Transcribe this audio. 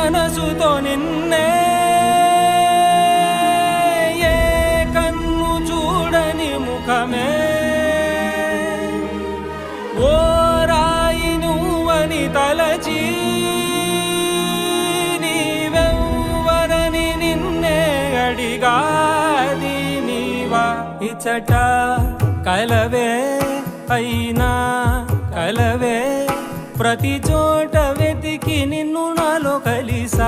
మనసుతో నిన్నే ఏ కన్ను చూడని ముఖమే ఓ రాయి నువ్వని తలచి నీవెవ్వరని నిన్నే అడిగాది నీవా ఇచ్చట కలవే అయినా కలవే ప్రతి చోట వెతికి నిన్ను నాలో కలిసా